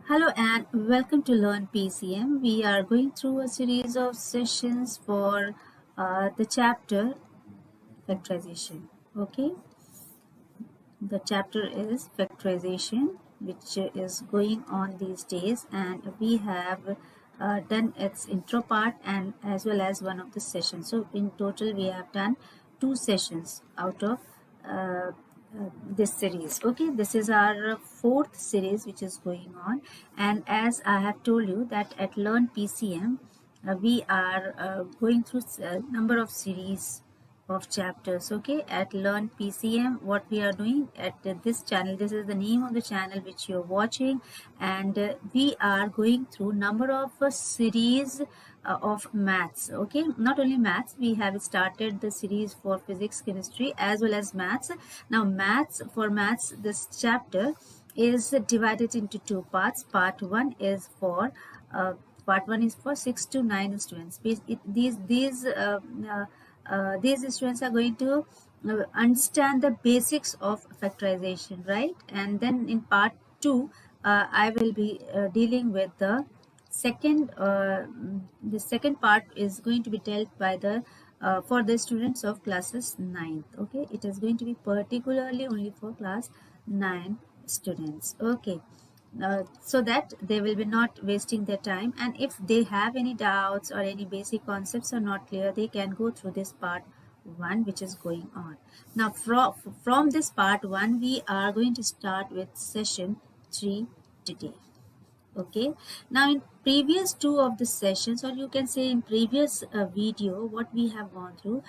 Hello and welcome to Learn PCM. We are going through a series of sessions for the chapter factorization. Okay, the chapter is factorization, which is going on these days, and we have done its intro part and as well as one of the sessions. So in total, we have done two sessions out of uh, this series. Okay, this is our fourth series which is going on, and as I have told you that at Learn PCM, we are going through a number of series of chapters. Okay, at Learn PCM, what we are doing at this channel, this is the name of the channel which you're watching, and we are going through number of series of maths. Okay, not only maths, we have started the series for physics, chemistry as well as maths. Now maths, this chapter is divided into two parts. Part one is for 6 to 9 students. These students are going to understand the basics of factorization, right? And then in part two, I will be dealing with the second part is going to be dealt by the for the students of classes 9th. Okay, it is going to be particularly only for class 9 students. Okay, so that they will be not wasting their time, and if they have any doubts or any basic concepts are not clear, they can go through this part one which is going on now. From this part one, we are going to start with session 3 today. Okay, now in previous two of the sessions, or you can say in previous video, what we have gone through,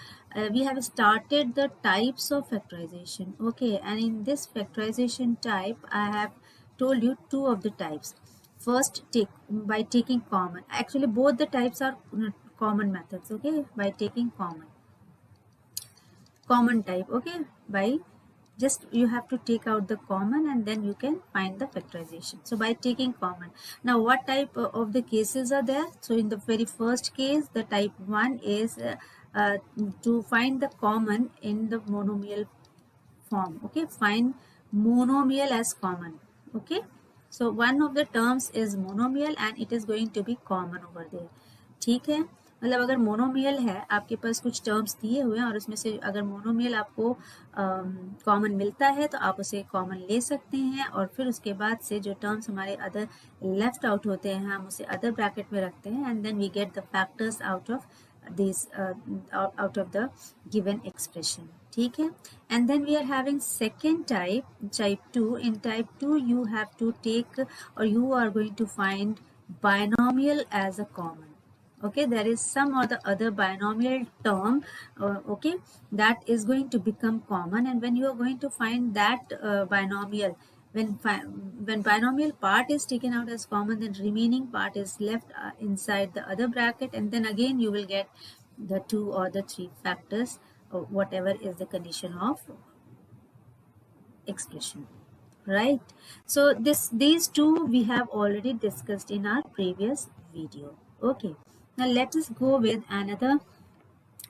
we have started the types of factorization. Okay, and in this factorization type, I have told you two of the types. First, take by taking common. Actually both the types are common methods. Okay, by taking common type. Okay, by just you have to take out the common and then you can find the factorization. So by taking common, now what type of the cases are there? So in the very first case, the type 1 is to find the common in the monomial form. Okay, find monomial as common. Okay, so one of the terms is monomial and it is going to be common over there. ठीक है, मतलब अगर monomial है, आपके पास कुछ terms दिए हुए हैं और उसमें से अगर मोनोमियल आपको कॉमन मिलता है तो आप उसे कॉमन ले सकते हैं, और फिर उसके बाद से जो टर्म्स हमारे अदर लेफ्ट आउट होते हैं हम उसे अदर ब्रैकेट में रखते हैं, and then we get the factors out of this out of the given expression. ठीक है, and then we are having second type 2. In type 2 you have to take, or you are going to find binomial as a common. Okay, there is some or the other binomial term, okay, that is going to become common, and when you are going to find that binomial, when binomial part is taken out as common, then remaining part is left inside the other bracket, and then again you will get the two or the three factors, whatever is the condition of expression, right? So these two we have already discussed in our previous video. Okay, now let us go with another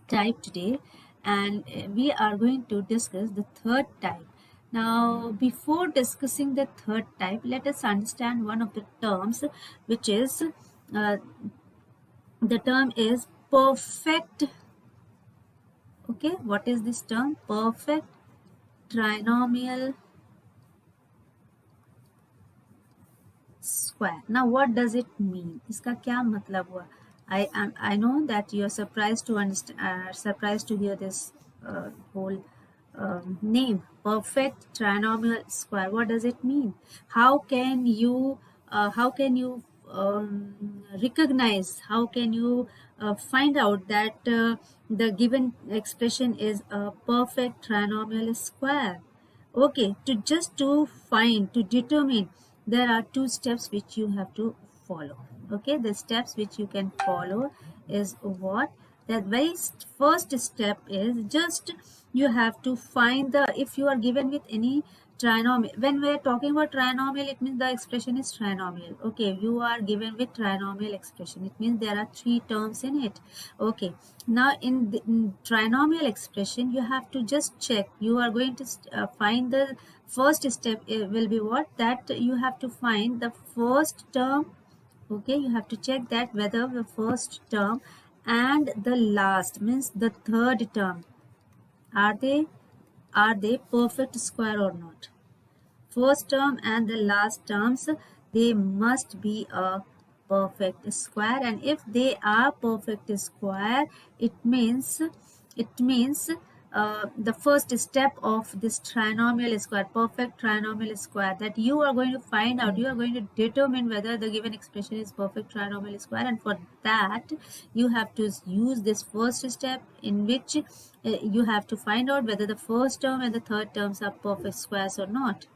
type today, and we are going to discuss the third type. Now before discussing the third type, let us understand one of the terms, which is the term is perfect. Okay, what is this term? Perfect trinomial square. Now what does it mean? इसका क्या मतलब हुआ? I know that you are surprised to understand, surprised to hear this whole name, perfect trinomial square. What does it mean? How can you recognize? How can you find out that the given expression is a perfect trinomial square? Okay, to determine, there are two steps which you have to follow. Okay, the steps which you can follow is what? The very first step is just you have to find the, if you are given with any trinomial. When we are talking about trinomial, it means the expression is trinomial. Okay, you are given with trinomial expression. It means there are three terms in it. Okay, now in the trinomial expression, you have to just check. You are going to find the first step will be what? That you have to find the first term. Okay, you have to check that whether the first term and the last means the third term are they perfect square or not. First term and the last terms, they must be a perfect square, and if they are perfect square, it means the first step of this trinomial square, perfect trinomial square, that you are going to find out, you are going to determine whether the given expression is perfect trinomial square, and for that you have to use this first step in which you have to find out whether the first term and the third terms are perfect squares or not.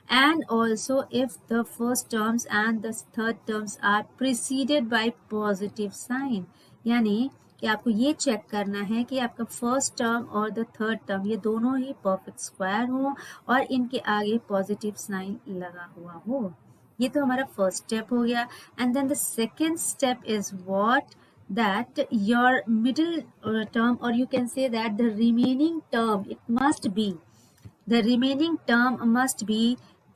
And also if the first terms and the third terms are preceded by positive sign, यानी कि आपको ये check करना है कि आपका first term और the third term ये दोनों ही परफेक्ट स्क्वायर हो और इनके आगे पॉजिटिव साइन लगा हुआ हो. ये तो हमारा फर्स्ट स्टेप हो गया. And then the second step is what, that your middle term, or you can say that the remaining term, it must be, the remaining term must be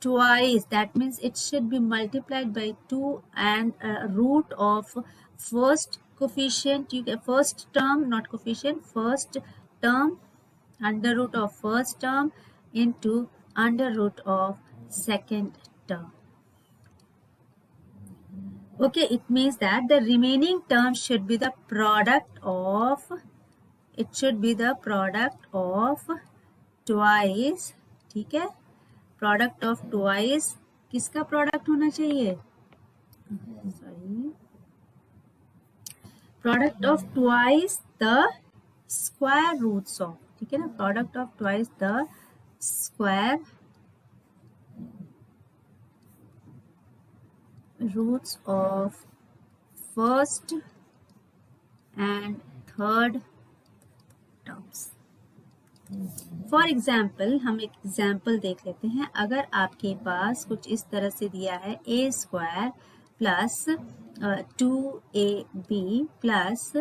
twice. That means it should be multiplied by 2 and root of first coefficient, you get first term, not coefficient, first term, under root of first term into under root of second term. Okay, it means that the remaining term should be the product of, it should be the product of twice. ठीक है, product of twice, किसका product होना चाहिए, sorry, product of twice the square roots of, ठीक है ना, product of twice the square roots of first and third terms. For example, हम एक एग्जाम्पल देख लेते हैं. अगर आपके पास कुछ इस तरह से दिया है a square plus 2ab plus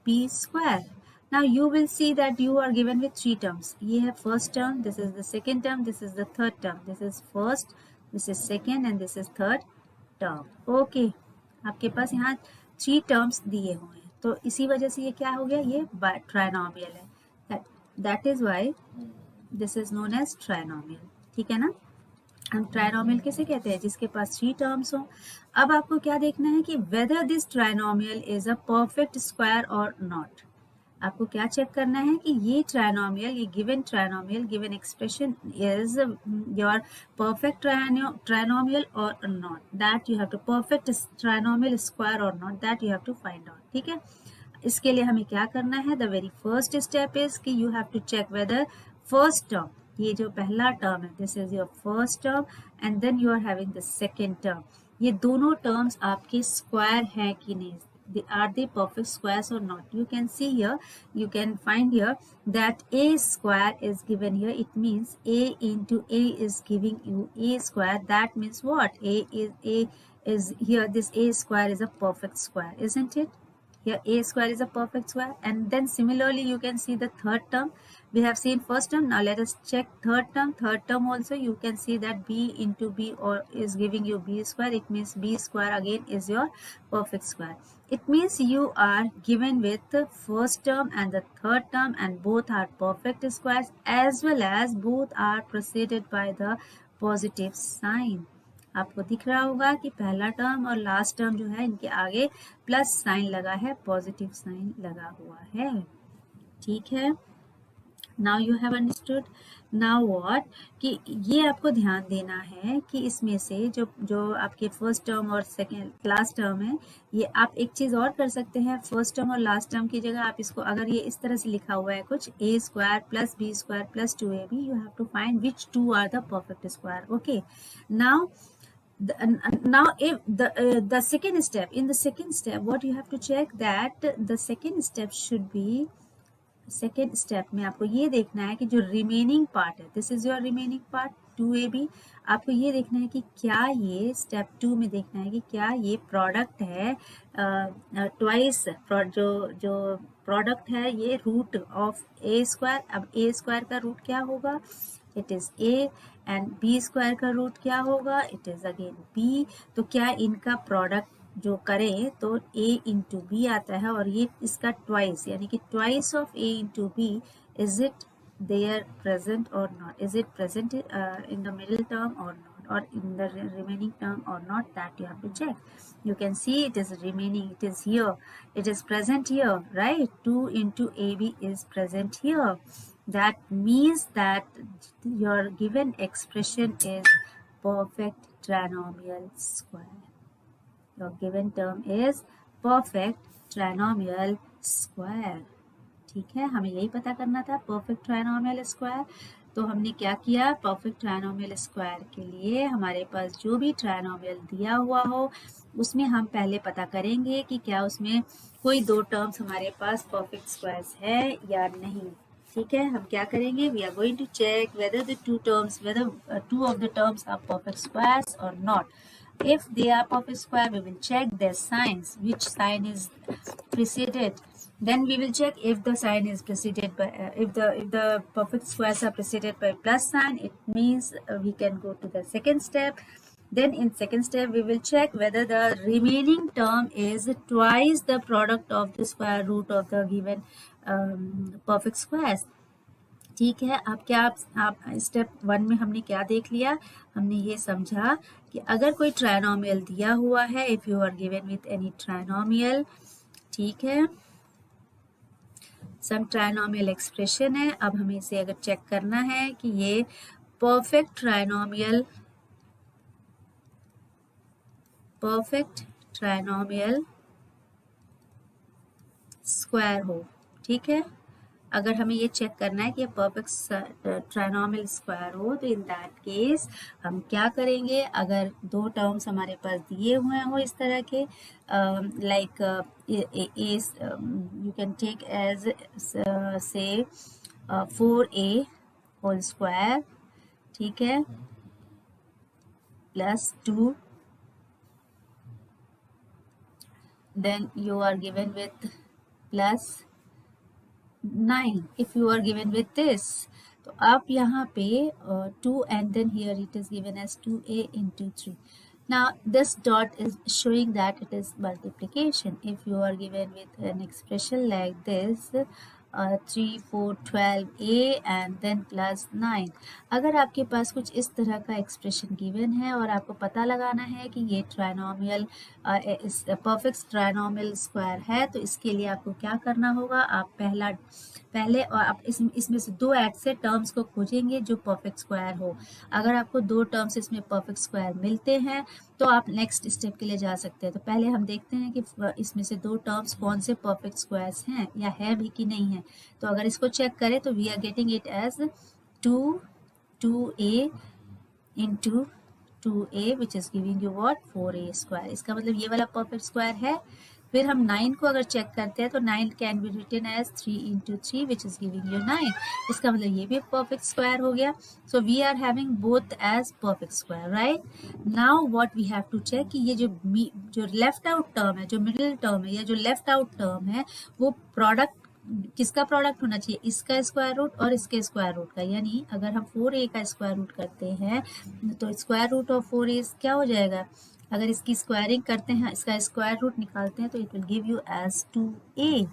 b square. Now you will see that you are given with three terms. ये है first term, this is the second term, this is the third term, this is first, this is second and this is third term. Okay, आपके पास यहाँ three terms दिए हुए हैं, तो इसी वजह से ये क्या हो गया, ये ट्राइनोमियल है. That is why this is known as trinomial. ठीक है ना. हम ट्राइनोमियल किसे कहते हैं, जिसके पास थ्री टर्म्स हो. अब आपको क्या देखना है कि whether this trinomial is a perfect square or not. आपको क्या चेक करना है कि ये ट्राइनोमियल, ये given trinomial, given expression is your perfect trinomial or not. That you have to, perfect trinomial square और not, that you have to find out. ठीक है, इसके लिए हमें क्या करना है, the very first step is कि you have to check whether first term, ये जो पहला टर्म है, this is your first term and then you are having the second term, ये दोनों टर्म्स आपके स्क्वायर हैं कि नहीं, are they perfect squares or not. You can see here, you can find here that a square is given here. It means a into a is giving you a square. That means what, a is here, this a square is a perfect square, isn't it? Here a square is a perfect square. And then similarly you can see the third term. We have seen first term, now let us check third term. Third term also you can see that b into b or is giving you b square. It means b square again is your perfect square. It means you are given with the first term and the third term and both are perfect squares, as well as both are preceded by the positive sign. आपको दिख रहा होगा कि पहला term और last term जो है इनके आगे प्लस साइन लगा है, पॉजिटिव साइन लगा हुआ है. ठीक है, now you have understood. Now what, कि ये आपको ध्यान देना है कि इसमें से जो आपके फर्स्ट टर्म और सेकेंड लास्ट टर्म है, ये आप एक चीज़ और कर सकते हैं. फर्स्ट टर्म और लास्ट टर्म की जगह आप इसको, अगर ये इस तरह से लिखा हुआ है कुछ a square plus b square plus 2ab, you have to find which two are the perfect square. Okay, now now if the second step, in the second step what you have to check, that the second step should be, second step में आपको ये देखना है कि जो remaining part है, this is your remaining part, 2ab। आपको ये देखना है कि क्या ये स्टेप 2 में देखना है कि क्या ये प्रोडक्ट है ट्वाइस जो प्रोडक्ट है ये रूट ऑफ ए स्क्वायर। अब ए स्क्वायर का रूट क्या होगा, it is a, and b square का रूट क्या होगा, इट इज़ अगेन बी। तो क्या इनका प्रोडक्ट जो करें तो a इंटू बी आता है, और ये इसका ट्वाइस यानी कि twice of a into B, is it there present or not, is it present in the middle term or not, or in the remaining term or not, that you have to check. You can see it is remaining, it is here, it is present here, right? 2 into ab is present here. That means that your given expression is perfect trinomial square. Your given term is perfect trinomial square. ठीक है, हमें यही पता करना था perfect trinomial square. तो हमने क्या किया, परफेक्ट ट्राइनोमियल स्क्वायर के लिए हमारे पास जो भी ट्राइनोमियल दिया हुआ हो उसमें हम पहले पता करेंगे कि क्या उसमें कोई दो टर्म्स हमारे पास परफेक्ट स्क्वायर्स है या नहीं। ठीक है, हम क्या करेंगे, we are going to check whether the two of the terms are perfect squares और not. If they are perfect square, we will check their signs, which sign is preceded. Then we will check if the sign is preceded by if the perfect squares are preceded by plus sign, it means we can go to the second step. Then in second step we will check whether the remaining term is twice the product of the square root of the given perfect squares. ठीक है, अब क्या आप step 1 में हमने क्या देख लिया, हमने ये समझा कि अगर कोई ट्राइनोमियल दिया हुआ है, if you are given with any trinomial, ठीक है, सम ट्राइनोमियल एक्सप्रेशन है, अब हमें इसे अगर चेक करना है कि ये परफेक्ट ट्राइनोमियल स्क्वायर हो, ठीक है, अगर हमें ये चेक करना है कि ये परफेक्ट ट्राइनोमियल स्क्वायर हो, तो इन दैट केस हम क्या करेंगे, अगर दो टर्म्स हमारे पास दिए हुए हो इस तरह के, like you can take as से 4a होल स्क्वायर, ठीक है, plus 2, then you are given with plus 9 if you are given with this. तो आप यहाँ पे 2 and then here it is given as 2a into 3. Now this dot is showing that it is multiplication. If you are given with an expression like this 3 4 12a and then plus 9, अगर आपके पास कुछ इस तरह का expression given है और आपको पता लगाना है कि ये ट्राइनोमियल परफेक्ट ट्राइनोमियल स्क्वायर है, तो इसके लिए आपको क्या करना होगा, आप पहले और आप इसमें से दो ऐसे टर्म्स को खोजेंगे जो परफेक्ट स्क्वायर हो। अगर आपको दो टर्म्स इसमें परफेक्ट स्क्वायर मिलते हैं तो आप नेक्स्ट स्टेप के लिए जा सकते हैं। तो पहले हम देखते हैं कि इसमें से दो टर्म्स कौन से परफेक्ट स्क्वायर्स हैं या है भी कि नहीं है। तो अगर इसको चेक करें तो we are getting it as 2a into 2a which is giving you what 4a square. इसका मतलब ये वाला परफेक्ट स्क्वायर है। फिर हम 9 को अगर चेक करते हैं तो 9 can be written as 3 into 3 which is giving you 9। इसका मतलब ये भी परफेक्ट स्क्वायर हो गया। So we are having both as perfect square, right. Now what we have to check कि ये जो लेफ्ट आउट टर्म है, जो मिडिल टर्म है या जो लेफ्ट आउट टर्म है, वो प्रोडक्ट किसका प्रोडक्ट होना चाहिए, इसका स्क्वायर रूट और इसके स्क्वायर रूट का। यानी अगर हम 4a का स्क्वायर रूट करते हैं तो स्क्वायर रूट ऑफ 4a क्या हो जाएगा, अगर इसकी स्क्वायरिंग करते हैं, इसका स्क्वायर रूट निकालते हैं तो it will give you as 2a।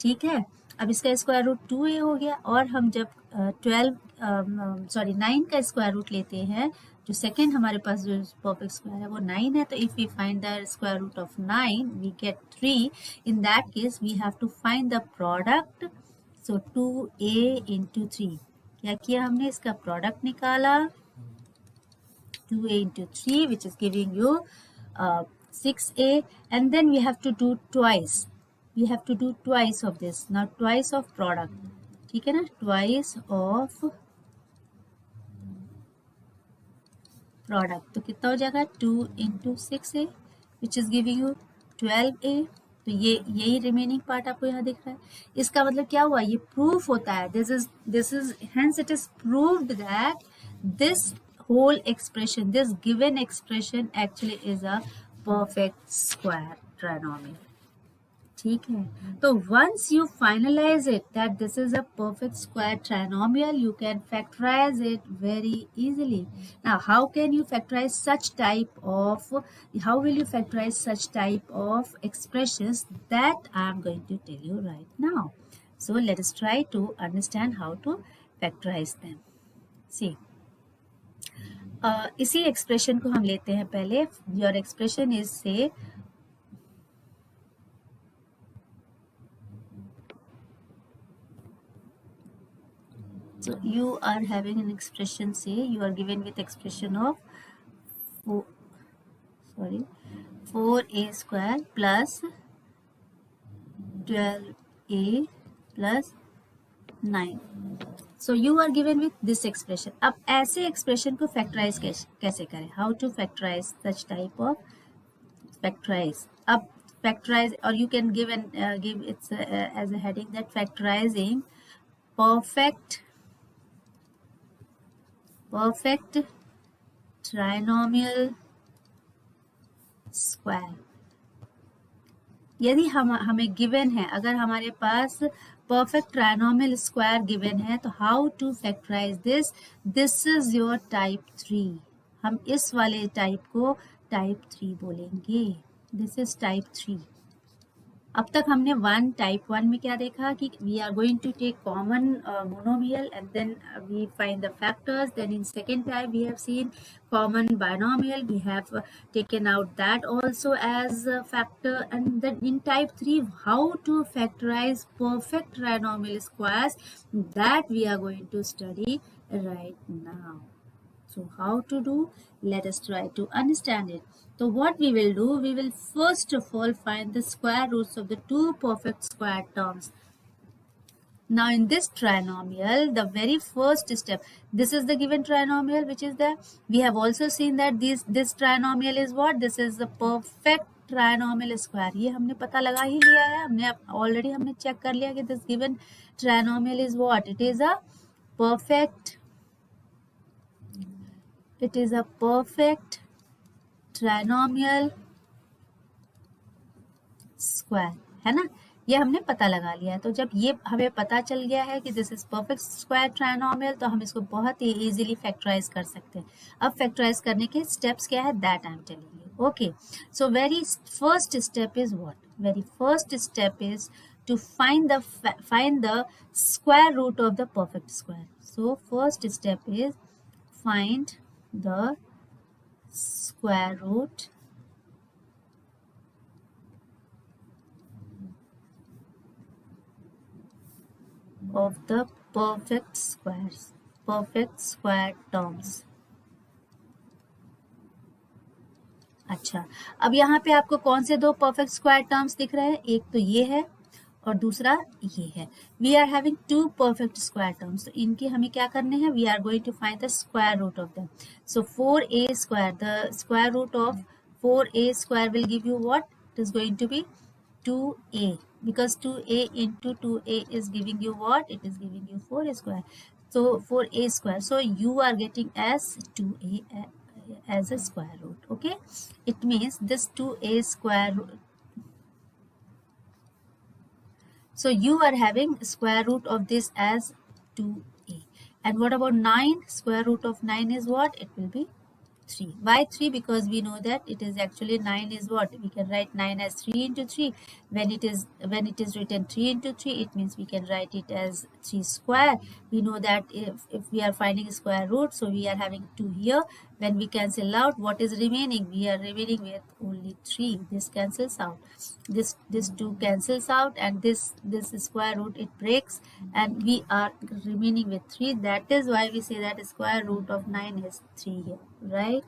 ठीक है, अब इसका स्क्वायर रूट 2a हो गया। और हम जब 9 का स्क्वायर रूट लेते हैं, जो सेकेंड हमारे पास जो परफेक्ट स्क्वायर है वो 9 है, तो if we find the square root of 9 we get 3। In that case we have to find the product. So 2a into 3, क्या किया हमने, इसका प्रोडक्ट निकाला 2a into 3 which is giving you 6a, and then we have to do twice. We have to do twice of this. Now twice of product, ठीक है ना, twice of product, तो कितना हो जाएगा 2 into 6a which is giving you 12a। तो ये यही रिमेनिंग पार्ट आपको यहाँ दिख रहा है। इसका मतलब क्या हुआ, ये प्रूफ होता है, this is hence it is proved that this whole expression, this given expression actually is a perfect square trinomial. ठीक है, तो once you finalize it that this is a perfect square trinomial, you can factorize it very easily. Now how can you factorize such type of, how will you factorize such type of expressions, that I am going to tell you right now. So let us try to understand how to factorize them. See, इसी expression को हम लेते हैं पहले. Your expression is से so you are having an expression, say you are given with expression of 4a square plus 12a plus 9. So you are given with this expression. अब ऐसे expression को factorize कैसे करें? How to factorize such type of factorize? अब factorize, or you can give it as a heading that factorizing perfect trinomial square. यदि हमें given है, अगर हमारे पास परफेक्ट ट्राइनोमियल स्क्वायर गिवन है, तो how to factorize this is your type 3. हम इस वाले टाइप को टाइप 3 बोलेंगे. This is type 3. अब तक हमने टाइप 1 में क्या देखा कि we are going to take common monomial and then we find the factors. Then in second type we have seen common binomial, we have taken out that also as a factor. And then in type 3, how to factorize perfect trinomial squares, that we are going to study right now. So how to do, let us try to understand it. So what we will do, we will first of all find the square roots of the two perfect square terms. Now in this trinomial, the very first step, this is the given trinomial which is there. We have also seen that this trinomial is what? This is the perfect trinomial square. ये हमने पता लगा ही लिया है, हमने already हमने check कर लिया कि this given trinomial is what? It is a perfect trinomial square, है ना. ये हमने पता लगा लिया है. तो जब ये हमें पता चल गया है कि this is perfect square trinomial, तो हम इसको बहुत ही इजीली फैक्टराइज कर सकते हैं. अब फैक्टराइज करने के स्टेप्स क्या है, that I am telling you. Okay, so very first step is what? Very first step is to find the square root of the perfect square. So first step is find the square root of the perfect square terms. अच्छा, अब यहाँ पे आपको कौन से दो perfect square terms दिख रहे हैं? एक तो ये है और दूसरा ये है. We are having two perfect square terms. तो इनके हमें क्या करने हैं? We are going to find the square root of them. So 4a square, the square root of 4a square will give you what? It is going to be 2a, because 2a into 2a is giving you what? It is giving you 4a square. So 4a square. So you are getting as 2a as a square root. Okay, it means this 2a square root. So you are having square root of this as 2a. And what about 9? Square root of 9 is what? It will be 3. Why 3? Because we know that it is actually 9 is what? We can write 9 as 3 into 3. When it is written 3 into 3, it means we can write it as 3 square. We know that if we are finding square root, so we are having 2 here. When we cancel out, what is remaining? We are remaining with only 3. This cancels out. This 2 cancels out, and this square root, it breaks, and we are remaining with 3. That is why we say that square root of 9 is 3 here. Right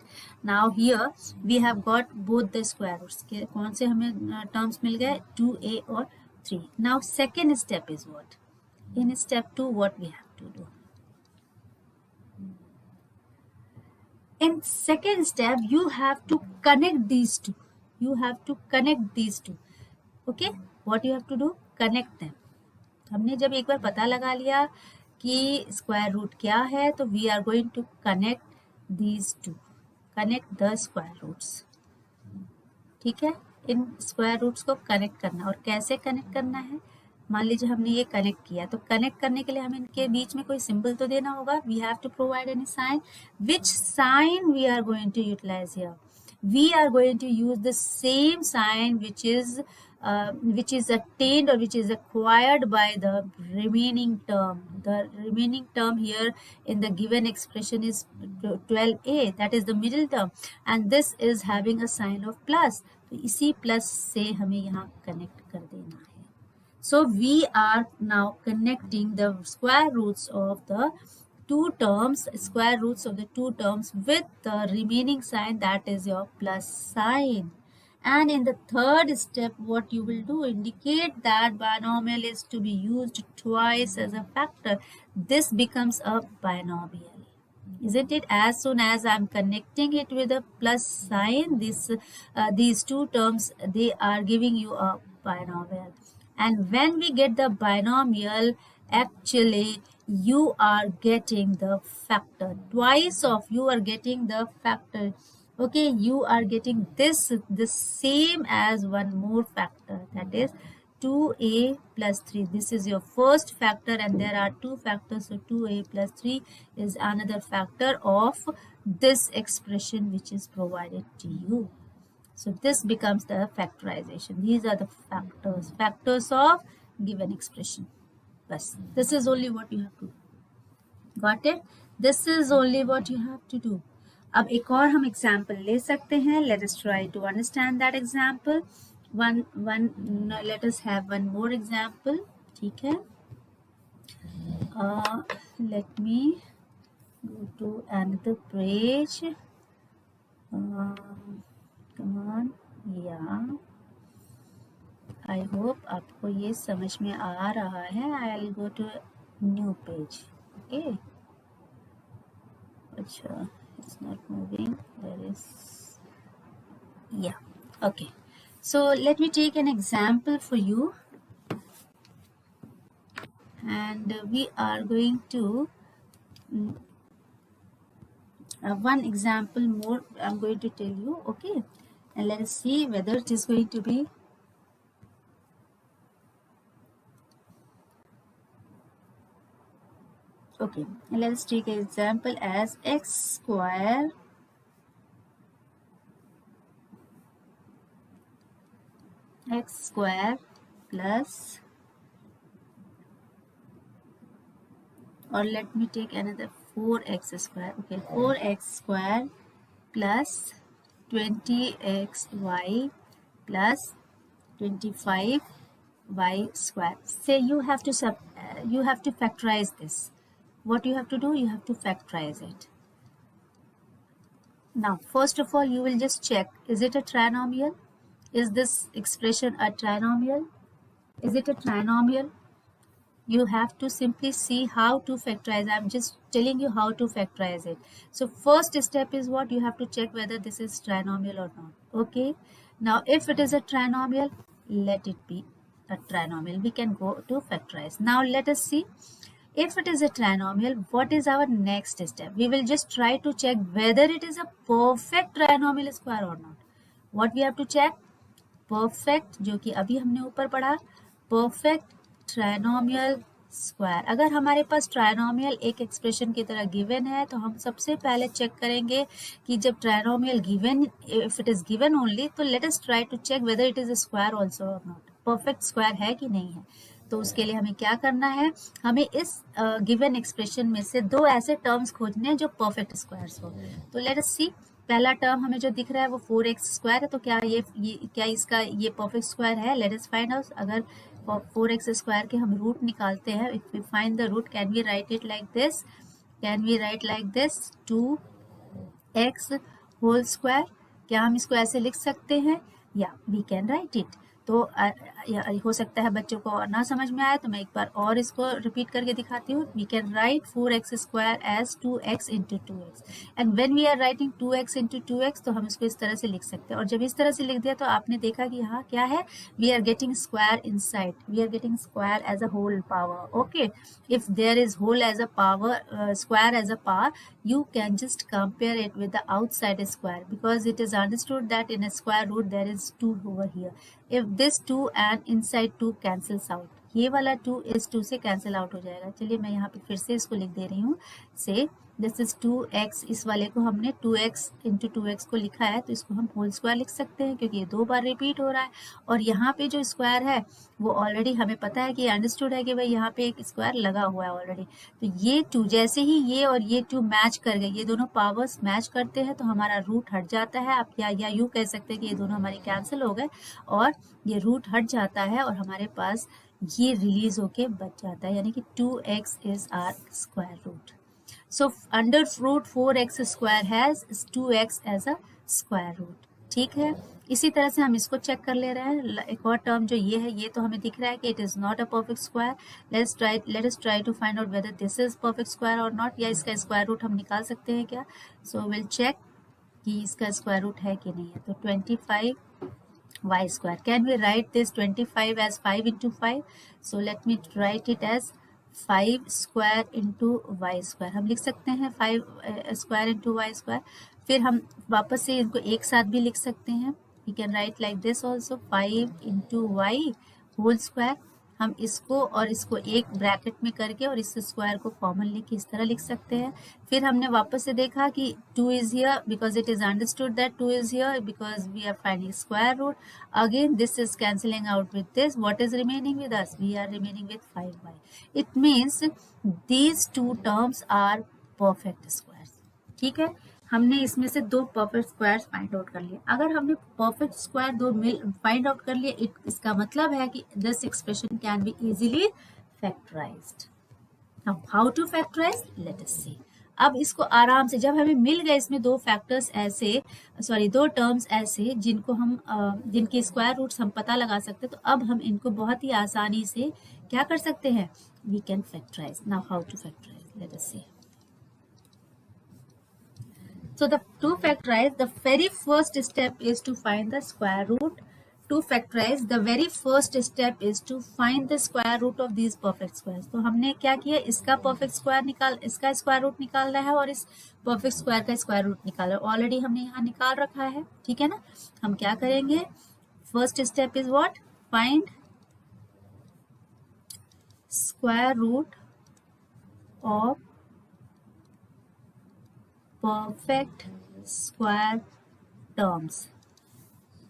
now here we have got both the square roots. कौन से हमें terms मिल गए? 2a और 3. Now second step is what? In step 2, what we have to do? In second step, you have to connect these two. You have to connect these two. Okay, what you have to do? Connect them. हमने जब एक बार पता लगा लिया कि square root क्या है, तो we are going to connect these two. Connect the square roots. ठीक है, इन स्क्वायर रूट्स को कनेक्ट करना, और कैसे कनेक्ट करना है, मान लीजिए हमने ये कनेक्ट किया, तो कनेक्ट करने के लिए हमें इनके बीच में कोई सिंबल तो देना होगा. We have to provide any sign. Which sign we are going to utilize here? We are going to use the same sign which is attained or which is acquired by the remaining term. The remaining term here in the given expression is 12a, that is the middle term, and this is having a sign of plus. तो इसी plus से हमें यहाँ connect कर देना है. So we are now connecting the square roots of the two terms, square roots of the two terms with the remaining sign, that is your plus sign. And in the third step, what you will do, indicate that binomial is to be used twice as a factor. This becomes a binomial, isn't it? As soon as I'm connecting it with a plus sign, these two terms, they are giving you a binomial. And when we get the binomial, actually you are getting the factor twice of, you are getting the factor. Okay, you are getting the same as one more factor, that is 2a plus 3. This is your first factor, and there are two factors, so 2a plus 3 is another factor of this expression which is provided to you. So this becomes the factorization. These are the factors of given expression. Bas, this is only what you have to do. Got it? This is only what you have to do. अब एक और हम example ले सकते हैं. Let us try to understand that example. Let us have one more example. ठीक है? Let me go to another page. Come on, yeah. I hope आपको ये समझ में आ रहा है. I'll go to new page. Okay. अच्छा, it's not moving. There is, yeah. Okay. So let me take an example for you, and we are going to one example more I'm going to tell you. Okay, and let us see whether it is going to be okay. Let us take an example as x square plus, or let me take another 4x square. Okay, 4x square plus 20xy plus 25y square. Say you have to factorize this. What you have to do, you have to factorize it. Now first of all, you will just check, is it a trinomial? Is this expression a trinomial? Is it a trinomial? You have to simply see how to factorize. I'm just telling you how to factorize it. So first step is what? You have to check whether this is trinomial or not. Okay, now if it is a trinomial, let it be a trinomial. We can go to factorize. Now let us see, if it is a trinomial, what is our next step? We will just try to check whether it is a perfect trinomial square or not. What we have to check? Perfect, जो कि अभी हमने ऊपर पढ़ा, perfect trinomial square. अगर हमारे पास trinomial एक expression की तरह गिवन है, तो हम सबसे पहले चेक करेंगे कि जब trinomial given, if it is given only, तो let us try to check whether it is a square also or not. Perfect square है कि नहीं है. तो उसके लिए हमें क्या करना है, हमें इस गिवन एक्सप्रेशन में से दो ऐसे टर्म्स खोजने हैं जो परफेक्ट स्क्वायर्स हो. तो लेट अस सी, पहला टर्म हमें जो दिख रहा है वो 4x स्क्वायर है, तो क्या क्या इसका ये परफेक्ट स्क्वायर है? Let us find out. अगर 4x स्क्वायर के हम रूट निकालते हैं, if we find the root, can we write it like this? Can we write like this 2x whole square? क्या हम इसको ऐसे लिख सकते हैं? या वी कैन राइट इट. तो हो सकता है बच्चों को और ना समझ में आए, तो मैं एक बार और इसको रिपीट करके दिखाती हूँ. We can write 4x square as 2x into 2x, and when we are writing 2x into 2x, तो हम इसको इस तरह से लिख सकते हैं. और जब इस तरह से लिख दिया तो आपने देखा कि यहाँ क्या है, we are getting square inside, we are getting square as a whole power. Okay, if there is whole as a power, square as a power, you can just compare it with the outside square, because it is understood that in a square root there is 2 over here. If this 2 and inside 2 cancels out, ये वाला 2 इस 2 से cancel out हो जाएगा. चलिए मैं यहाँ पे फिर से इसको लिख दे रही हूँ. से दिस इज 2x, इस वाले को हमने 2x इंटू 2x को लिखा है, तो इसको हम होल स्क्वायर लिख सकते हैं क्योंकि ये 2 बार रिपीट हो रहा है. और यहाँ पे जो स्क्वायर है वो ऑलरेडी हमें पता है कि अंडरस्टूड है कि भाई यहाँ पे एक स्क्वायर लगा हुआ है ऑलरेडी. तो ये 2 जैसे ही ये और ये 2 मैच कर गए, ये दोनों पावर्स मैच करते हैं, तो हमारा रूट हट जाता है. आप या यूँ कह सकते हैं कि ये दोनों हमारे कैंसिल हो गए और ये रूट हट जाता है और हमारे पास ये रिलीज होके बच जाता है, यानी कि 2x is our square root. So under root 4x square has 2x as a square root. ठीक है, इसी तरह से हम इसको चेक कर ले रहे हैं. एक और टर्म जो ये है, ये तो हमें दिख रहा है कि it is not a perfect square. Let us try to find out whether this is perfect square और नॉट, या इसका स्क्वायर रूट हम निकाल सकते हैं क्या. सो विल चेक कि इसका स्क्वायर रूट है कि नहीं है. तो 25 y square. Can we write this 25 as 5 into 5? So let me write it as 5 square into y square. हम लिख सकते हैं 5 square into y square. फिर हम वापस से इनको एक साथ भी लिख सकते हैं. We can write like this also, 5 into y whole square. हम इसको और इसको एक ब्रैकेट में करके और इस स्क्वायर को कॉमन लेके इस तरह लिख सकते हैं. फिर हमने वापस से देखा कि 2 is here because it is understood that 2 is here because we are finding square root. Again this is cancelling out with this. What is remaining with us? We are remaining with 5y. It means these 2 terms are perfect squares. ठीक है, हमने इसमें से 2 perfect squares find out कर लिए. अगर हमने perfect square 2 find out कर लिए, इसका मतलब है कि this expression can be easily factorised. Now how to factorise, let us see. अब इसको आराम से, जब हमें मिल गए इसमें 2 फैक्टर्स ऐसे, 2 टर्म्स ऐसे जिनको हम जिनके स्क्वायर रूट्स हम पता लगा सकते, तो अब हम इनको बहुत ही आसानी से क्या कर सकते हैं, we can factorize. Now how to factorise, let us see. So to factorize, the very first step is to find the square root. To factorize, the very first step is to find the square root of these perfect squares. तो हमने क्या किया, इसका perfect square इसका square root निकालना है और इस perfect square का square root निकालना है. ऑलरेडी हमने यहाँ निकाल रखा है. ठीक है ना. हम क्या करेंगे, first step is what, find square root of perfect square terms.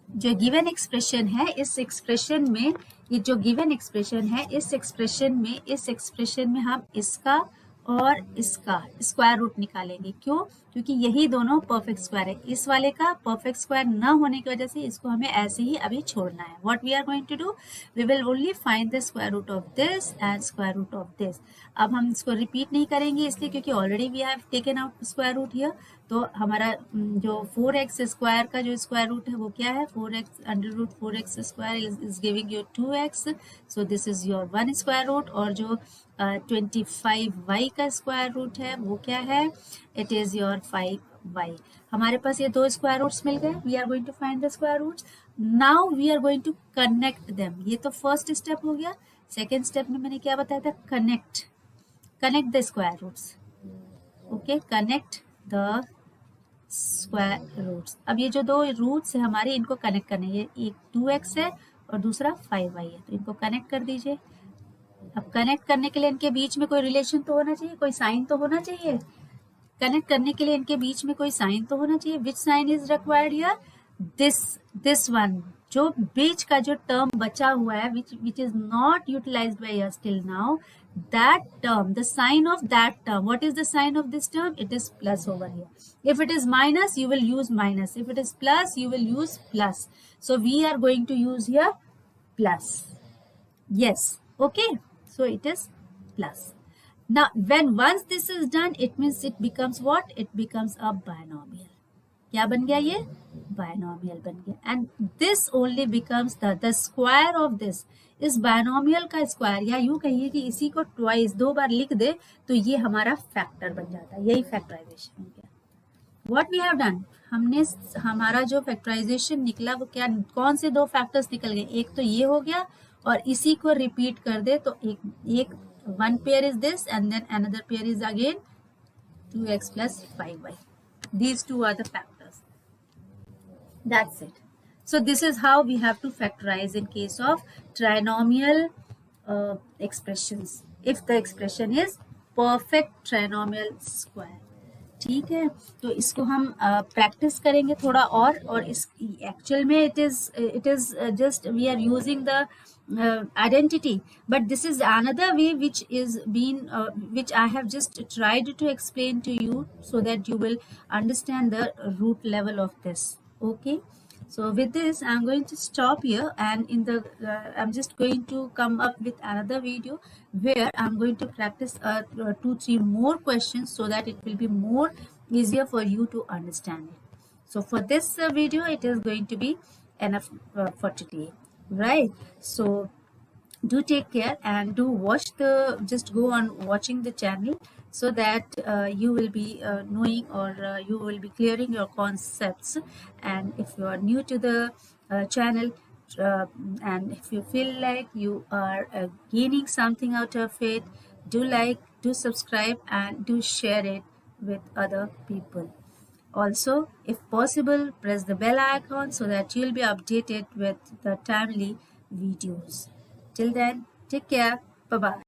जो गिवन एक्सप्रेशन है, इस एक्सप्रेशन में, ये जो गिवन एक्सप्रेशन है, इस एक्सप्रेशन में हम इसका और इसका स्क्वायर रूट निकालेंगे. क्यों? क्योंकि यही दोनों परफेक्ट स्क्वायर है. इस वाले का परफेक्ट स्क्वायर न होने की वजह से इसको हमें ऐसे ही अभी छोड़ना है. What we are going to do, we will only find the square root of this and square root of this. अब हम इसको रिपीट नहीं करेंगे इसलिए क्योंकि already we have taken out square root here. तो हमारा जो 4x स्क्वायर का जो स्क्वायर रूट है वो क्या है, 4x under root 4x square is giving you 2x. So this is your 1 square root. और जो 25y का स्क्वायर रूट है वो क्या है, इट इज योर 5y. हमारे पास ये 2 स्क्वायर रूट्स मिल गए. We are going to find the square roots. Now we are going to connect them. ये तो फर्स्ट स्टेप हो गया. सेकेंड स्टेप में मैंने क्या बताया था, connect the square roots. Okay, connect the square roots. अब ये जो 2 रूट्स है हमारे, इनको कनेक्ट करने, ये एक 2x है और दूसरा 5y है, तो इनको कनेक्ट कर दीजिए. अब कनेक्ट करने के लिए इनके बीच में कोई रिलेशन तो होना चाहिए, कोई साइन तो होना चाहिए. कनेक्ट करने के लिए इनके बीच में कोई साइन तो होना चाहिए. Which sign is required here, this one. जो बीच का जो टर्म बचा हुआ है, which is not utilized by us till now, that term, the sign of that term, what is the sign of this term, it is plus over here. If it is minus, you will use minus. If it is plus, you will use plus. So we are going to use here plus. Yes, okay, so it is plus. Now once this is done, it means it becomes what, it becomes a binomial. क्या बन गया ये? Binomial बन गया. And this only becomes the square of this, इस binomial का square, या यूं कहिए कि इसी को ट्वाइस, 2 बार लिख दे तो ये हमारा फैक्टर बन जाता है. यही फैक्टराइजेशन हो गया. व्हाट वी हैव डन, हमने हमारा जो फैक्टराइजेशन निकला वो क्या, कौन से 2 फैक्टर्स निकल गए, एक तो ये हो गया और इसी को रिपीट कर दे तो एक one pair is this and then another pair is again 2x plus 5y. These two are the factors. That's it. So this is how we have to factorize in case of trinomial expressions. If the expression is perfect trinomial square. ठीक है, तो इसको हम practice करेंगे थोड़ा और इस actual में it is just we are using the identity, but this is another way which is been which I have just tried to explain to you so that you will understand the root level of this. Okay, so with this I'm going to stop here, and in the I'm just going to come up with another video where I'm going to practice 2-3 more questions so that it will be more easier for you to understand it. So for this video it is going to be enough for today, right? So do take care and do watch just go on watching the channel so that you will be knowing or you will be clearing your concepts. And if you are new to the channel and if you feel like you are gaining something out of it, do like, do subscribe, and do share it with other people. Also, if possible, press the bell icon so that you'll be updated with the timely videos. Till then, take care. Bye-bye.